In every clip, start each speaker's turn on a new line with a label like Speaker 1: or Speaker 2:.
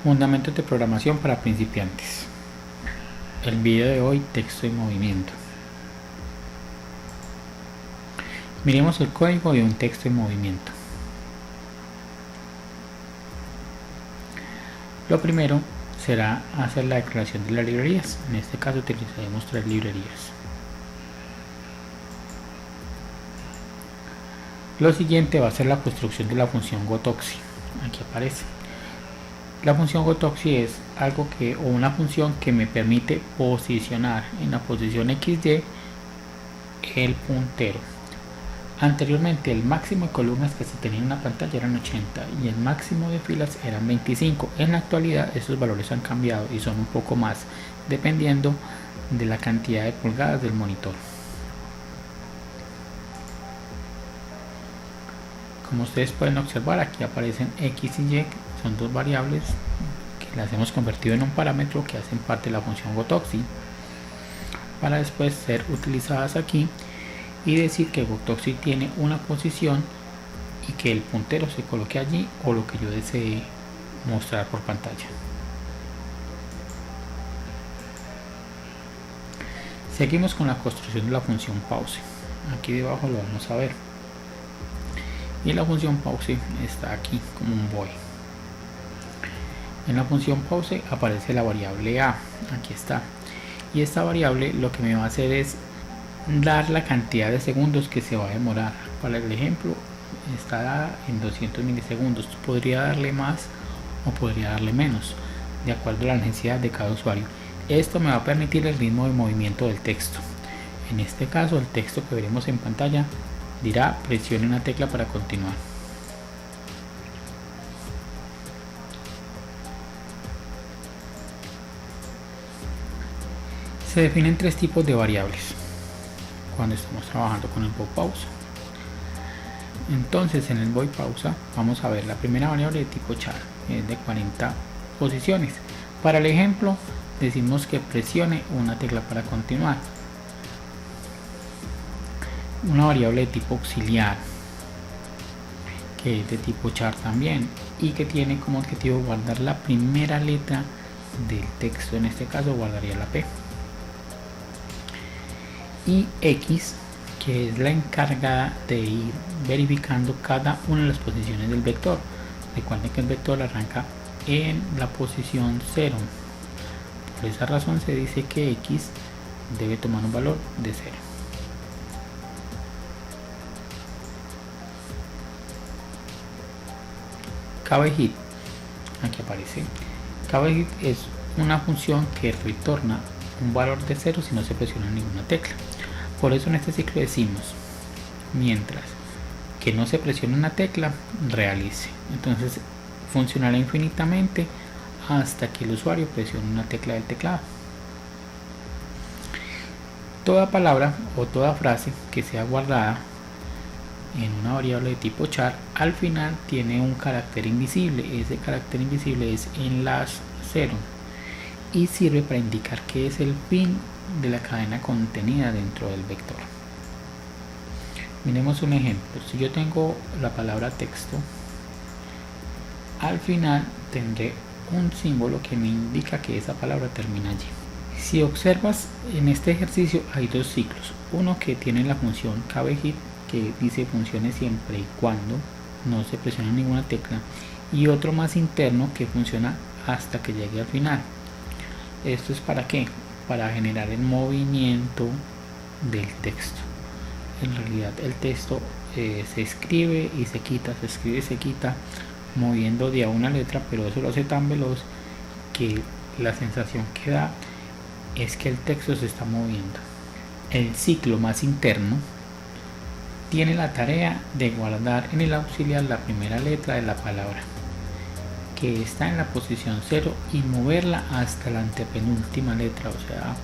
Speaker 1: Fundamentos de programación para principiantes. El video de hoy, texto en movimiento. Miremos el código de un texto en movimiento. Lo primero será hacer la declaración de las librerías. En este caso utilizaremos 3 librerías. Lo siguiente va a ser la construcción de la función gotoxi. Aquí aparece. La función gotoxi es algo o una función que me permite posicionar en la posición XY el puntero. Anteriormente el máximo de columnas que se tenía en una pantalla eran 80 y el máximo de filas eran 25. En la actualidad estos valores han cambiado y son un poco más dependiendo de la cantidad de pulgadas del monitor. Como ustedes pueden observar, aquí aparecen X y Y, son dos variables que las hemos convertido en un parámetro que hacen parte de la función gotoxi para después ser utilizadas aquí y decir que gotoxi tiene una posición y que el puntero se coloque allí o lo que yo desee mostrar por pantalla. Seguimos con la construcción de la función pause. Aquí debajo lo vamos a ver. Y la función pause está aquí como un void. En la función pause aparece la variable a, aquí está, y esta variable lo que me va a hacer es dar la cantidad de segundos que se va a demorar. Para el ejemplo está dada en 200 milisegundos, podría darle más o podría darle menos de acuerdo a la necesidad de cada usuario. Esto me va a permitir el ritmo de movimiento del texto. En este caso el texto que veremos en pantalla dirá presione una tecla para continuar. Se definen 3 tipos de variables cuando estamos trabajando con el void pausa. Entonces en el void pausa vamos a ver la primera variable de tipo char, es de 40 posiciones. Para el ejemplo decimos que presione una tecla para continuar. Una variable de tipo auxiliar que es de tipo char también y que tiene como objetivo guardar la primera letra del texto, en este caso guardaría la P, y X, que es la encargada de ir verificando cada una de las posiciones del vector. Recuerden que el vector arranca en la posición 0, por esa razón se dice que X debe tomar un valor de 0. Cabehit, aquí aparece. Cabehit es una función que retorna un valor de 0 si no se presiona ninguna tecla. Por eso en este ciclo decimos, mientras que no se presione una tecla, realice. Entonces funcionará infinitamente hasta que el usuario presione una tecla del teclado. Toda palabra o toda frase que sea guardada en una variable de tipo char al final tiene un carácter invisible. Ese carácter invisible es enlace 0 y sirve para indicar que es el fin de la cadena contenida dentro del vector. Miremos un ejemplo. Si yo tengo la palabra texto, al final tendré un símbolo que me indica que esa palabra termina allí. Si observas, en este ejercicio hay 2 ciclos, uno que tiene la función cabehit que dice funcione siempre y cuando no se presiona ninguna tecla, y otro más interno que funciona hasta que llegue al final. ¿Esto es para qué? Para generar el movimiento del texto. En realidad el texto se escribe y se quita, se escribe y se quita, moviendo de a una letra, pero eso lo hace tan veloz que la sensación que da es que el texto se está moviendo. El ciclo más interno tiene la tarea de guardar en el auxiliar la primera letra de la palabra que está en la posición 0 y moverla hasta la antepenúltima letra, o sea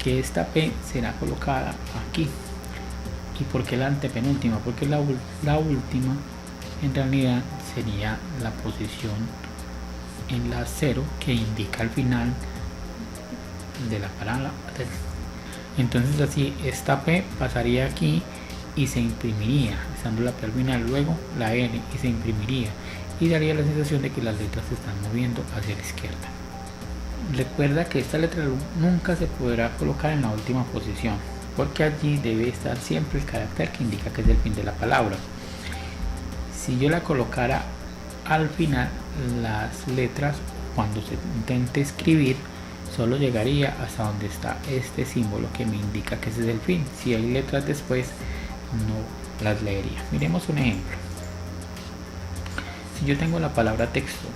Speaker 1: que esta P será colocada aquí. ¿Y por qué la antepenúltima? Porque la última en realidad sería la posición en la 0 que indica el final de la palabra. Entonces así esta P pasaría aquí y se imprimiría, estando la P al final, luego la N y se imprimiría, y daría la sensación de que las letras se están moviendo hacia la izquierda. Recuerda que esta letra nunca se podrá colocar en la última posición, porque allí debe estar siempre el carácter que indica que es el fin de la palabra. Si yo la colocara al final, las letras, cuando se intente escribir, solo llegaría hasta donde está este símbolo que me indica que ese es el fin. Si hay letras después, no las leería. Miremos un ejemplo. Si yo tengo la palabra texto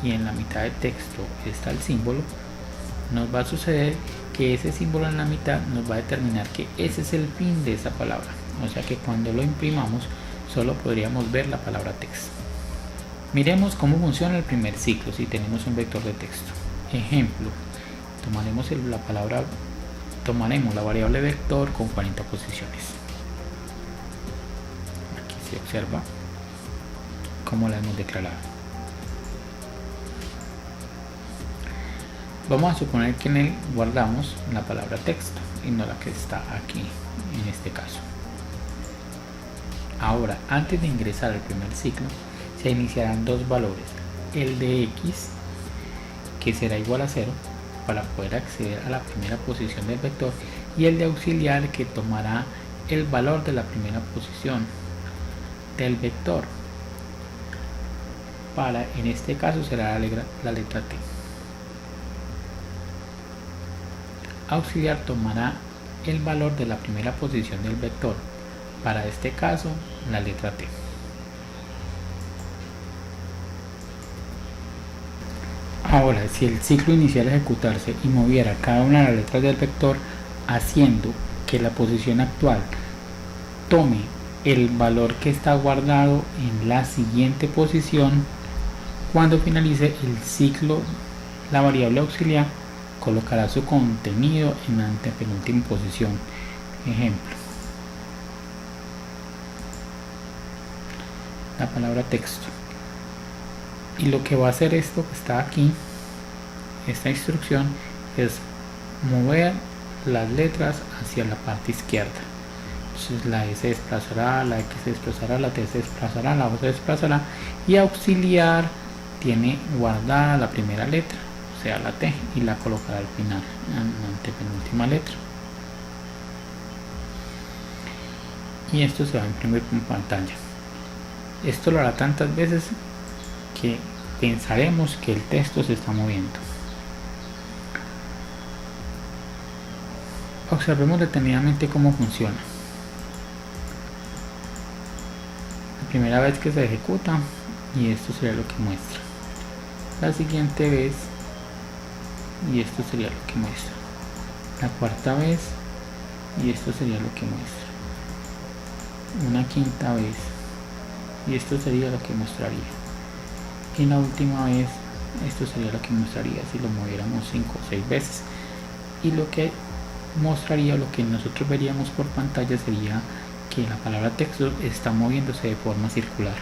Speaker 1: y en la mitad del texto está el símbolo, nos va a suceder que ese símbolo en la mitad nos va a determinar que ese es el fin de esa palabra. O sea que cuando lo imprimamos, solo podríamos ver la palabra texto. Miremos cómo funciona el primer ciclo si tenemos un vector de texto. Ejemplo, tomaremos la variable vector con 40 posiciones. Aquí se observa cómo la hemos declarado. Vamos a suponer que en él guardamos la palabra texto y no la que está aquí en este caso. Ahora, antes de ingresar al primer ciclo, se iniciarán dos valores, el de x, que será igual a 0 para poder acceder a la primera posición del vector, y el de auxiliar, que tomará el valor de la primera posición del vector. En este caso será la letra t. Auxiliar tomará el valor de la primera posición del vector, para este caso la letra t. Ahora, si el ciclo inicial ejecutarse y moviera cada una de las letras del vector, haciendo que la posición actual tome el valor que está guardado en la siguiente posición, cuando finalice el ciclo, la variable auxiliar colocará su contenido en la antepenúltima posición. Ejemplo, la palabra texto. Y lo que va a hacer esto que está aquí, esta instrucción, es mover las letras hacia la parte izquierda. Entonces la S se desplazará, la X se desplazará, la T se desplazará, la O se desplazará, y auxiliar tiene guardada la primera letra, o sea la T, y la colocará al final, en la antepenúltima letra. Y esto se va a imprimir en pantalla. Esto lo hará tantas veces que pensaremos que el texto se está moviendo. Observemos detenidamente cómo funciona. La primera vez que se ejecuta, y esto sería lo que muestra. La siguiente vez, y esto sería lo que muestra. La cuarta vez, y esto sería lo que muestra. Una quinta vez, y esto sería lo que mostraría. Y la última vez, esto sería lo que mostraría si lo moviéramos 5 o 6 veces. Y lo que mostraría, lo que nosotros veríamos por pantalla, sería que la palabra texto está moviéndose de forma circular.